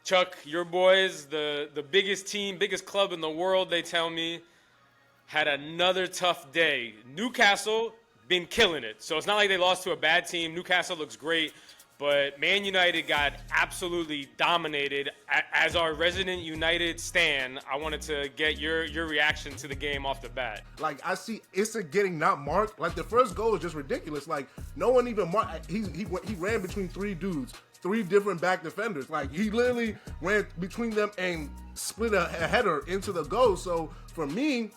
Chuck, your boys, the biggest team, biggest club in the world, they tell me, had another tough day. Newcastle been killing it. So it's not like they lost to a bad team. Newcastle looks great. But Man United got absolutely dominated. As our resident United stan, I wanted to get your reaction to the game off the bat. Like, I see Issa getting not marked. Like, the first goal is just ridiculous. Like, no one even marked. He ran between three dudes, three different back defenders. Like, he literally ran between them and split a header into the goal. So, for me,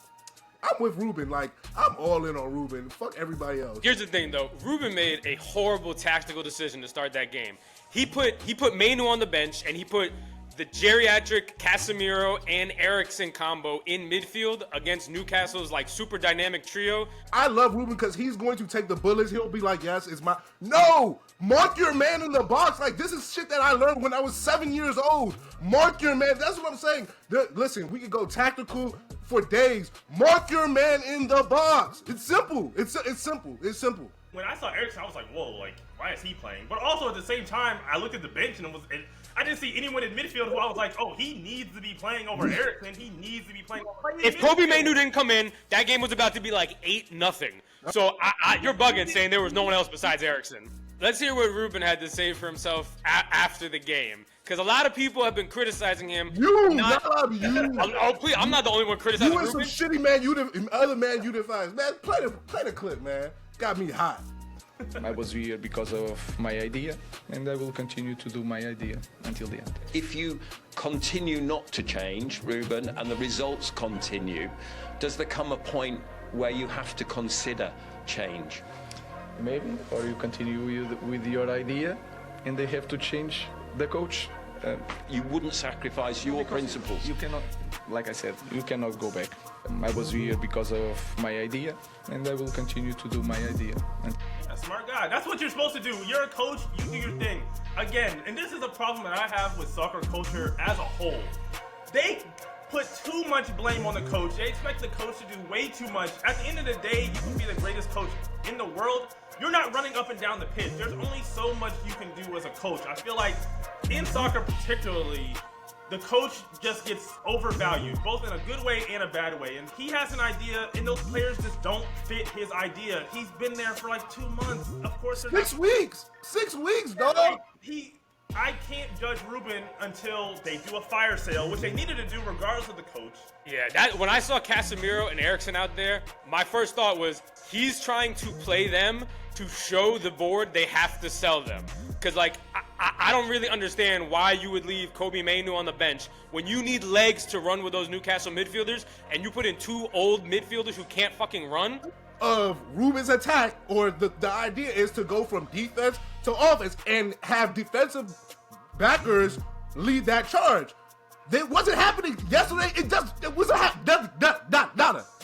I'm with Ruben. Like, I'm all in on Ruben. Fuck everybody else. Here's the thing, though. Ruben made a horrible tactical decision to start that game. He put Mainu on the bench, and he put the geriatric Casemiro and Eriksen combo in midfield against Newcastle's, like, super dynamic trio. I love Ruben because he's going to take the bullets. He'll be like, yes, it's my... No! Mark your man in the box. Like, this is shit that I learned when I was 7 years old. Mark your man. That's what I'm saying. Listen, we could go tactical for days. Mark your man in the box. It's simple. It's simple. It's simple. When I saw Eriksen, I was like, whoa, like, why is he playing? But also at the same time, I looked at the bench and I didn't see anyone in midfield who I was like, oh, he needs to be playing over Eriksen. He needs to be playing over If Kobe Mainu didn't come in, that game was about to be like 8-0. So you're bugging saying there was no one else besides Eriksen. Let's hear what Ruben had to say for himself after the game. Because a lot of people have been criticizing him. You. Oh, please, I'm not the only one criticizing You and Ruben. some shitty other Man U defines. Man, play the clip, man. Got me hot. I was here because of my idea, and I will continue to do my idea until the end. If you continue not to change, Ruben, and the results continue, does there come a point where you have to consider change? Maybe, or you continue with your idea, and they have to change the coach. You wouldn't sacrifice your principles. You cannot, like I said, you cannot go back. I was here because of my idea, and I will continue to do my idea. A smart guy. That's what you're supposed to do. You're a coach, you do your thing. Again, and this is a problem that I have with soccer culture as a whole. They put too much blame on the coach. They expect the coach to do way too much. At the end of the day, you can be the greatest coach in the world. You're not running up and down the pitch. There's only so much you can do as a coach. I feel like in soccer particularly, the coach just gets overvalued, both in a good way and a bad way. And he has an idea, and those players just don't fit his idea. He's been there for like 2 months. Of course, 6 weeks. 6 weeks, dog. I can't judge Ruben until they do a fire sale, which they needed to do regardless of the coach. Yeah, when I saw Casemiro and Eriksen out there, my first thought was he's trying to play them to show the board they have to sell them. Because, like, I don't really understand why you would leave Kobe Mainu on the bench when you need legs to run with those Newcastle midfielders, and you put in 2 old midfielders who can't fucking run. Of Ruben's attack, or the idea is to go from defense to offense and have defensive backers lead that charge. That wasn't happening yesterday. It wasn't happening.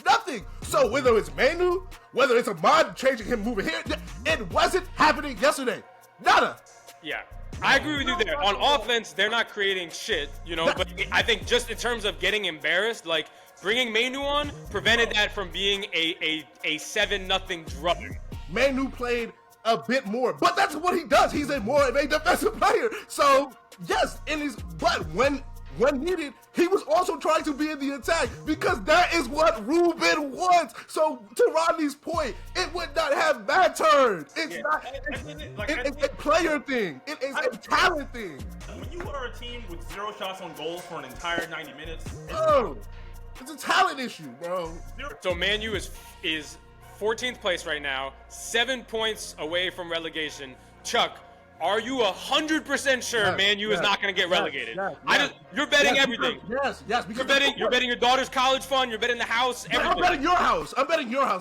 Nothing. So whether it's Manu, whether it's a mod changing him moving here, it wasn't happening yesterday. Nada. Yeah, I agree with you there. On offense, they're not creating shit, you know, but I think just in terms of getting embarrassed, like, bringing Mainu on prevented that from being a 7-0 drubbing. Manu played a bit more, but that's what he does. He's a more of a defensive player. So yes, but when needed, he was also trying to be in the attack because that is what Ruben wants. So to Rodney's point, it would not have mattered. It's a player thing. It is a talent thing. When you are a team with 0 shots on goal for an entire 90 minutes, it's a talent issue, bro. So Man U is 14th place right now, 7 points away from relegation. Chuck, are you 100% sure Man U is not going to get relegated? You're betting everything. Yes. You're betting your daughter's college fund. You're betting the house. Everything. I'm betting your house.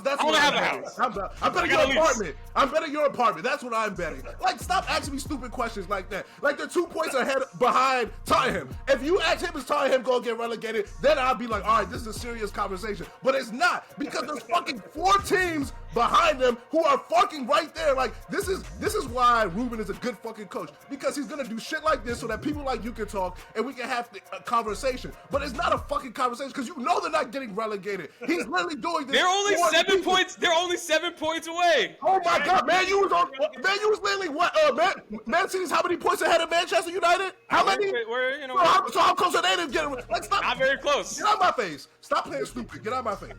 That's I want what to have I'm a betting. house. I'm betting your apartment. I'm betting your apartment. That's what I'm betting. Like, stop asking me stupid questions like that. Like, they're 2 points ahead behind Tottenham. If you ask him, is Tottenham going to get relegated? Then I'll be like, all right, this is a serious conversation. But it's not, because there's fucking 4 teams behind them who are fucking right there. Like, this is why Ruben is a good good fucking coach because he's gonna do shit like this so that people like you can talk and we can have a conversation. But it's not a fucking conversation because you know they're not getting relegated. He's literally doing this. They're only for the 7 people. points. They're only 7 points away. Oh my God, Man U was literally what? Man City's how many points ahead of Manchester United? How many? So how close are they to getting? Like, stop. Not very close. Get out of my face. Stop playing stupid. Get out of my face.